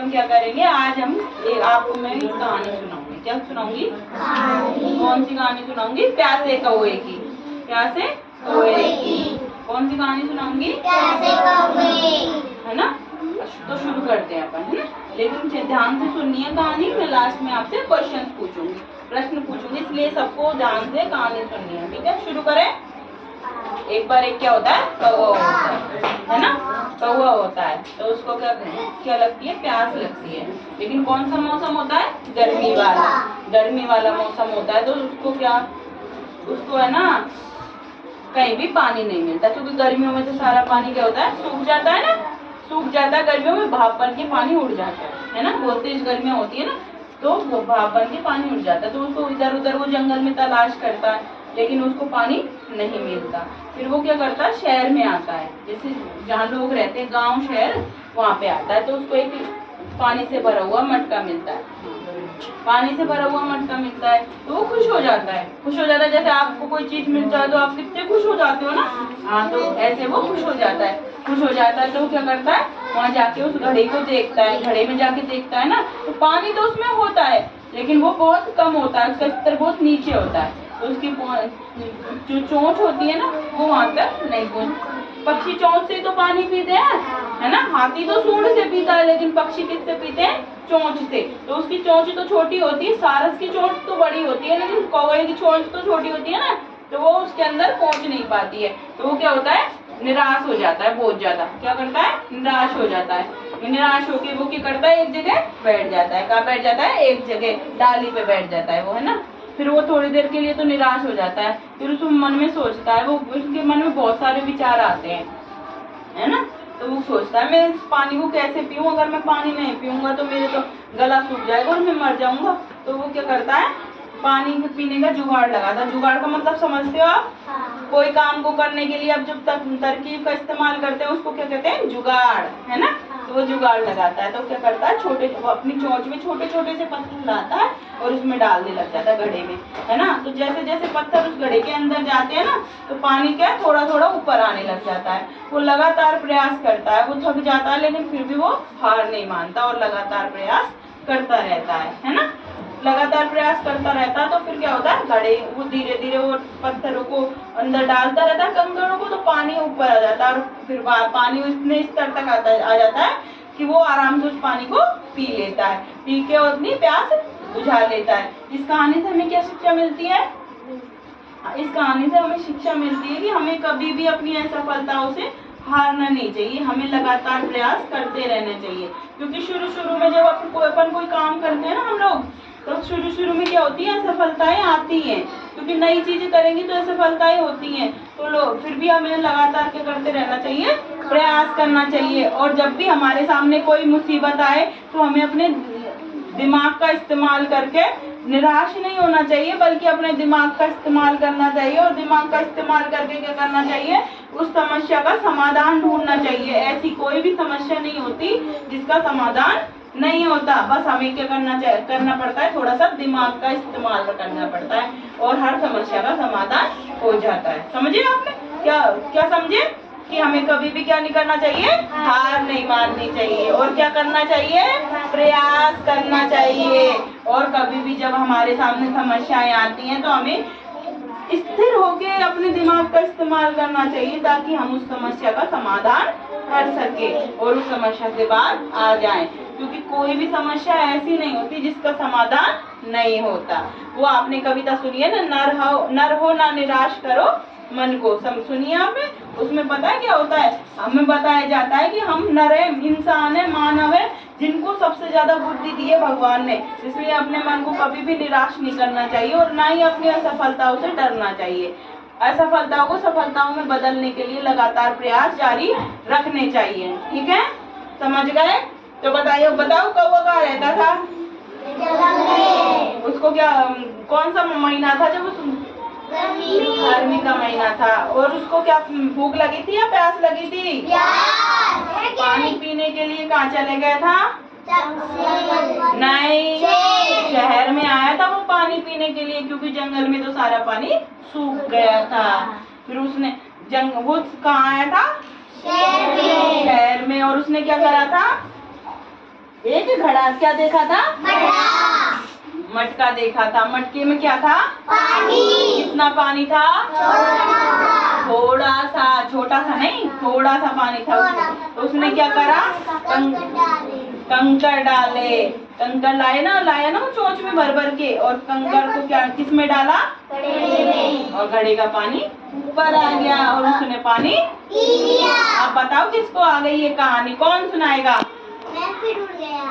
हम क्या करेंगे, आज हम आपको मैं एक कहानी सुनाऊंगी। क्या सुनाऊंगी? कौन सी कहानी सुनाऊंगी? प्यासे कौवे की। प्यासे कौवे की। कौन सी कहानी सुनाऊंगी? प्यासे कौवे, है ना। तो शुरू करते हैं अपन, है ना। लेकिन ध्यान से सुननी है कहानी। मैं लास्ट में आपसे क्वेश्चन पूछूंगी, प्रश्न पूछूंगी, इसलिए सबको ध्यान से कहानी सुननी है, ठीक है। शुरू करें। एक बार एक क्या होता है, कौवा होता है ना। कौवा होता है तो उसको क्या लगती है? प्यास लगती है। लेकिन कौन सा मौसम होता है? गर्मी वाला। गर्मी वाला मौसम होता है तो उसको है ना कहीं भी पानी नहीं मिलता, क्योंकि गर्मियों में तो सारा पानी क्या होता है? सूख जाता है ना। सूख जाता है गर्मियों में, भाप बन के पानी उड़ जाता है ना। बहुत तेज गर्मियां होती है ना, तो वो भाप बन के पानी उड़ जाता है। तो उसको इधर उधर वो जंगल में तलाश करता है, लेकिन उसको पानी नहीं मिलता। फिर वो क्या करता है? शहर में आता है, जैसे जहाँ लोग रहते हैं, गांव शहर, वहाँ पे आता है। तो उसको एक पानी से भरा हुआ मटका मिलता है। पानी से भरा हुआ मटका मिलता है तो वो खुश हो जाता है। खुश हो जाता है, जैसे आपको कोई चीज मिल जाए तो आप कितने खुश हो जाते हो ना। हाँ, तो ऐसे वो खुश हो जाता है। खुश हो जाता है तो क्या करता है? वहाँ जाके उस घड़े को देखता है। घड़े में जाके देखता है ना, तो पानी तो उसमें होता है, लेकिन वो बहुत कम होता है, उसका स्तर बहुत नीचे होता है। तो उसकी जो चोंच होती है ना, वो वहाँ तक नहीं पहुँच। पक्षी चोंच से तो पानी पीते हैं, है ना। हाथी तो सूंड से पीता है, लेकिन पक्षी किससे पीते हैं? चोंच से। तो उसकी चोंच तो छोटी होती है, सारस की चोंच तो बड़ी होती है, लेकिन कौवे की चोंच तो छोटी होती है ना, तो वो उसके अंदर पहुंच नहीं पाती है। तो वो क्या होता है? निराश हो जाता है बहुत ज्यादा। क्या करता है? निराश हो जाता है। निराश होकर वो क्या करता है? एक जगह बैठ जाता है। कहाँ बैठ जाता है? एक जगह डाली पे बैठ जाता है वो, है ना। फिर वो थोड़ी देर के लिए तो निराश हो जाता है, फिर उसको मन में सोचता है, वो उसके मन में बहुत सारे विचार आते हैं, है ना। तो वो सोचता है मैं इस पानी को कैसे पीऊं, अगर मैं पानी नहीं पीऊंगा तो मेरे तो गला सूख जाएगा और मैं मर जाऊंगा। तो वो क्या करता है? पानी पीने का जुगाड़ लगाता है। जुगाड़ का मतलब समझते हो आप? कोई काम को करने के लिए अब जब तरकीब का इस्तेमाल करते हैं उसको क्या कहते हैं? जुगाड़, है ना। तो वो जुगाड़ लगाता है। तो क्या करता है? वो अपनी चोंच में छोटे छोटे से पत्थर लाता है और उसमें डालने लग जाता है घड़े में, है ना। तो जैसे जैसे पत्थर उस घड़े के अंदर जाते हैं ना, तो पानी क्या थोड़ा थोड़ा ऊपर आने लग जाता है। वो लगातार प्रयास करता है, वो थक जाता है, लेकिन फिर भी वो हार नहीं मानता और लगातार प्रयास करता रहता है ना। लगातार प्रयास करता रहता है। तो फिर क्या होता है? घड़े वो धीरे धीरे वो पत्थरों को अंदर डालता रहता है, कंकड़ों को, तो पानी ऊपर आ जाता है और फिर पानी इतने स्तर तक आ जाता है कि वो आराम से उस पानी को पी लेता है, पी के और अपनी प्यास बुझा लेता है। इस कहानी से हमें क्या शिक्षा मिलती है? इस कहानी से हमें शिक्षा मिलती है कि हमें कभी भी अपनी असफलताओं से हारना नहीं चाहिए, हमें लगातार प्रयास करते रहना चाहिए। क्योंकि शुरू में जब अपन कोई काम करते हैं ना हम लोग, तो शुरू में क्या होती है? असफलताएं आती हैं, क्योंकि नई चीजें करेंगे तो असफलताएं होती हैं। तो फिर भी हमें लगातार क्या करते रहना चाहिए? प्रयास करना चाहिए। और जब भी हमारे सामने कोई मुसीबत आए तो हमें अपने दिमाग का इस्तेमाल करके निराश नहीं होना चाहिए, बल्कि अपने दिमाग का इस्तेमाल करना चाहिए। और दिमाग का इस्तेमाल करके क्या करना चाहिए? उस समस्या का समाधान ढूंढना चाहिए। ऐसी कोई भी समस्या नहीं होती जिसका समाधान नहीं होता, बस हमें क्या करना पड़ता है? थोड़ा सा दिमाग का इस्तेमाल करना पड़ता है और हर समस्या का समाधान हो जाता है। समझे आपने? क्या समझे? कि हमें कभी भी क्या नहीं करना चाहिए? हार नहीं माननी चाहिए। और क्या करना चाहिए? प्रयास करना चाहिए। और कभी भी जब हमारे सामने समस्याएं आती हैं तो हमें स्थिर होके अपने दिमाग का इस्तेमाल करना चाहिए, ताकि हम उस समस्या का समाधान कर सके और उस समस्या से बाहर आ जाएं। क्योंकि कोई भी समस्या ऐसी नहीं होती जिसका समाधान नहीं होता। वो आपने कविता सुनी है ना, नर हो ना निराश करो मन को, सुनिए आपने? उसमें पता है क्या होता है? हमें बताया जाता है कि हम नर है, इंसान है, मानव है, जिनको सबसे ज्यादा बुद्धि दी है भगवान ने। इसलिए अपने मन को कभी भी निराश नहीं करना चाहिए और ना ही अपनी असफलताओं से डरना चाहिए। असफलताओं को सफलताओं में बदलने के लिए लगातार प्रयास जारी रखने चाहिए। ठीक है, समझ गए? तो बताओ कौवा कहाँ रहता था? उसको क्या, कौन सा महीना था जब उस गर्मी का महीना था? और उसको क्या भूख लगी थी या प्यास लगी थी? पानी पीने के लिए कहाँ चले गया था? नहीं, शहर में आया था वो पानी पीने के लिए, क्योंकि जंगल में तो सारा पानी सूख गया था। फिर उसने वो कहाँ आया था? शहर में। और उसने क्या करा था? एक घड़ा क्या देखा था? मटका देखा था। मटके में क्या था? पानी। कितना पानी था? थोड़ा सा, छोटा सा नहीं, थोड़ा सा पानी था उसमें। तो उसने क्या करा? कंकड़ डाले। कंकड़ लाया ना वो चोंच में भर भर के, और कंकड़ को क्या किस में डाला? और घड़े का पानी ऊपर आ गया और उसने पानी पी लिया। अब बताओ किसको आ गई ये कहानी? कौन सुनाएगा? मैं फिर उड़ गया।